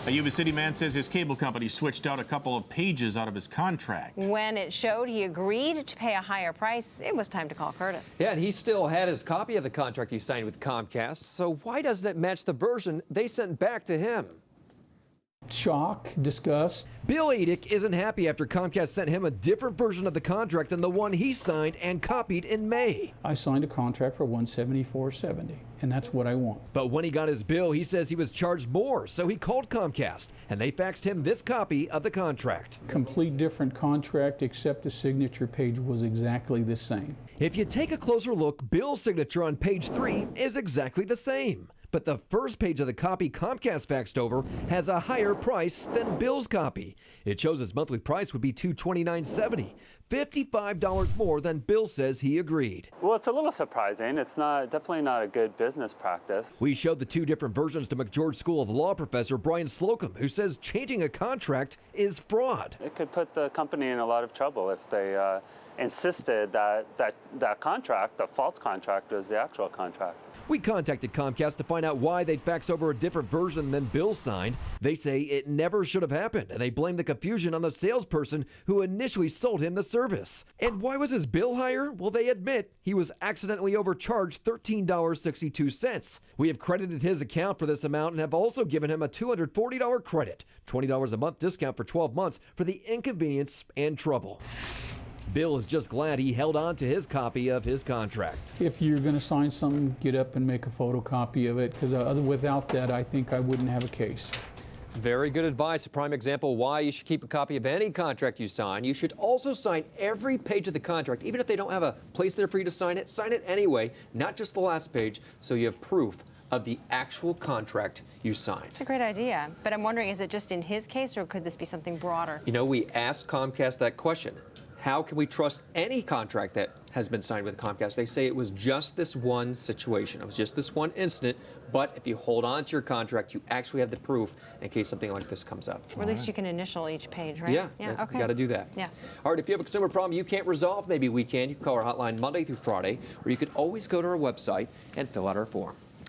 A Yuba City man says his cable company switched out a couple of pages out of his contract. When it showed he agreed to pay a higher price, it was time to call Kurtis. Yeah, and he still had his copy of the contract he signed with Comcast, so why doesn't it match the version they sent back to him? Shock, disgust. Bill Edick isn't happy after Comcast sent him a different version of the contract than the one he signed and copied in May. I signed a contract for $174.70, and that's what I want. But when he got his bill, he says he was charged more, so he called Comcast, and they faxed him this copy of the contract. Complete different contract, except the signature page was exactly the same. If you take a closer look, Bill's signature on page 3 is exactly the same. But the first page of the copy Comcast faxed over has a higher price than Bill's copy. It shows his monthly price would be $229.70, $55 more than Bill says he agreed. Well, it's a little surprising. It's definitely not a good business practice. We showed the two different versions to McGeorge School of Law professor Brian Slocum, who says changing a contract is fraud. It could put the company in a lot of trouble if they insisted that contract, the false contract, was the actual contract. We contacted Comcast to find out why they'd fax over a different version than Bill signed. They say it never should have happened, and they blame the confusion on the salesperson who initially sold him the service. And why was his bill higher? Well, they admit he was accidentally overcharged $13.62. We have credited his account for this amount and have also given him a $240 credit, $20 a month discount for 12 months for the inconvenience and trouble. Bill is just glad he held on to his copy of his contract. If you're going to sign something, get up and make a photocopy of it, because without that, I think I wouldn't have a case. Very good advice. A prime example why you should keep a copy of any contract you sign. You should also sign every page of the contract, even if they don't have a place there for you to sign it anyway, not just the last page, so you have proof of the actual contract you signed. It's a great idea, but I'm wondering, is it just in his case, or could this be something broader? You know, we asked Comcast that question. How can we trust any contract that has been signed with Comcast? They say it was just this one situation. It was just this one incident. But if you hold on to your contract, you actually have the proof in case something like this comes up. Or at least you can initial each page, right? Yeah, Okay. You got to do that. Yeah. All right, if you have a consumer problem you can't resolve, maybe we can. You can call our hotline Monday through Friday, or you can always go to our website and fill out our form.